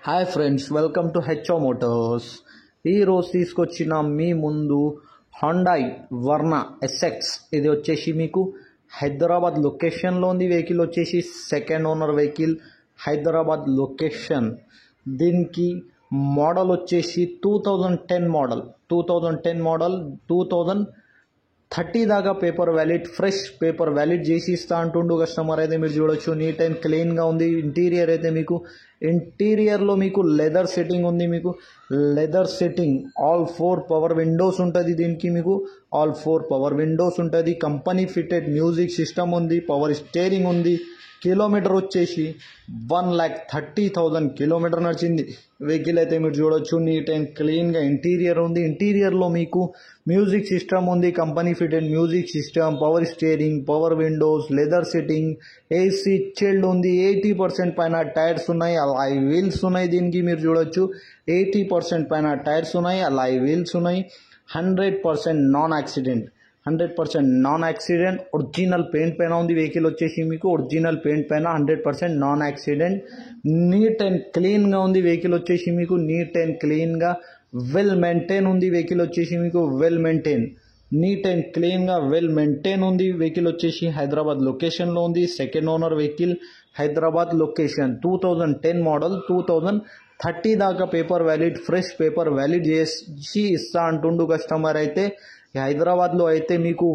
Hi friends, welcome to HO Motors. ఈరోజు తీసుకొచ్చిన మీ ముందు హుండాయ్ వర్నా ఎస్ఎక్స్. ఇది వచ్చేసి మీకు హైదరాబాద్ లొకేషన్లో ఉంది. వెహికల్ వచ్చేసి second owner vehicle, Hyderabad location. దీనికి మోడల్ వచ్చేసి 2010 మోడల్ 2030 దాకా paper valid, fresh paper valid చేసి ఇస్తా అంటుండు కస్టమర్. అయితే మీరు చూడొచ్చు, నీట్ అండ్ క్లీన్గా ఉంది. ఇంటీరియర్ అయితే మీకు ఇంటీరియర్లో మీకు లెదర్ సెట్టింగ్ ఉంది. మీకు leather setting, all 4 power Windows ఉంటుంది దీనికి. మీకు ఆల్ 4 పవర్ విండోస్ ఉంటుంది. కంపెనీ ఫిటెడ్ మ్యూజిక్ సిస్టమ్ ఉంది, పవర్ స్టీరింగ్ ఉంది. కిలోమీటర్ వచ్చేసి 1,30,000 కిలోమీటర్ నడిచింది వెహికల్. అయితే మీరు చూడొచ్చు, నీట్ అండ్ క్లీన్గా ఇంటీరియర్ ఉంది. ఇంటీరియర్లో మీకు మ్యూజిక్ సిస్టమ్ ఉంది, company fitted music system, power steering, power Windows, leather setting, AC chilled ఉంది. 80% పైన టైర్స్ ఉన్నాయి, అలాయ్ వీల్స్ ఉన్నాయి. దీనికి మీరు చూడొచ్చు 80% పైన టైర్స్ ఉన్నాయి, అలాయ్ వీల్స్ ఉన్నాయి. 100% నాన్ యాక్సిడెంట్ ఒరిజినల్ పెయింట్ పైన ఉంది వెహికల్ వచ్చేసి మీకు. ఒరిజినల్ పెయింట్ పైన 100% నాన్ యాక్సిడెంట్. నీట్ అండ్ క్లీన్గా ఉంది వెహికల్ వచ్చేసి మీకు. నీట్ అండ్ క్లీన్గా వెల్ మెయింటైన్ ఉంది వెహికల్ వచ్చేసి మీకు. నీట్ అండ్ క్లీన్గా వెల్ మెయింటైన్ ఉంది వెహికల్ వచ్చేసి. హైదరాబాద్ లొకేషన్లో ఉంది. Second owner vehicle, Hyderabad location. 2010 model, 2030 దాకా paper valid, fresh paper valid చేసి ఇస్తా అంటుండు కస్టమర్. అయితే హైదరాబాద్లో అయితే మీకు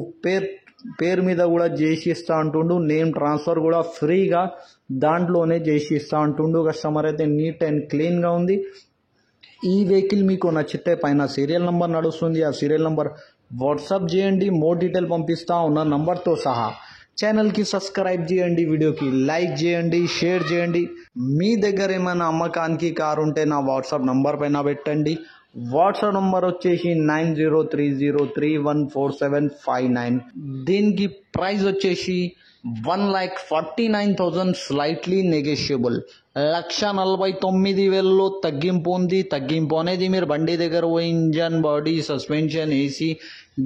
పేరు మీద కూడా చేసి ఇస్తా అంటుండు. నేమ్ ట్రాన్స్ఫర్ కూడా ఫ్రీగా దాంట్లోనే చేసి ఇస్తా అంటుండు కస్టమర్. అయితే నీట్ అండ్ క్లీన్గా ఉంది. ఈ వెహికల్ మీకు నచ్చితే పైన సీరియల్ నెంబర్ నడుస్తుంది, ఆ సీరియల్ నెంబర్ వాట్సాప్ చేయండి. మోర్ డీటెయిల్ పంపిస్తా ఉన్న నంబర్తో సహా. ఛానల్కి సబ్స్క్రైబ్ చేయండి, వీడియోకి లైక్ చేయండి, షేర్ చేయండి. మీ దగ్గర ఏమైనా అమ్మకానికి కారు ఉంటే నా వాట్సాప్ నంబర్ పైన పెట్టండి. వాట్సాప్ నంబర్ వచ్చేసి 9030314759. దీనికి ప్రైస్ వచ్చేసి 1,49,000 స్లైట్లీ నెగోషియబుల్. 1,49,000లో తగ్గింపు ఉంది. తగ్గింపు అనేది మీరు బండి దగ్గర పోయి engine, body, suspension, AC,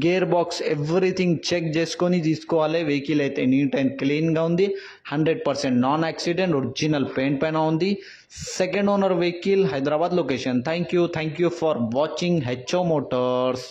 gear box everything check చేసుకొని తీసుకోవాలి. వెహికల్ అయితే నీట్ అండ్ క్లీన్గా ఉంది. 100% నాన్ యాక్సిడెంట్, ఒరిజినల్ పెయింట్ పైన ఉంది. Second owner vehicle, Hyderabad location. Thank you for watching HO Motors.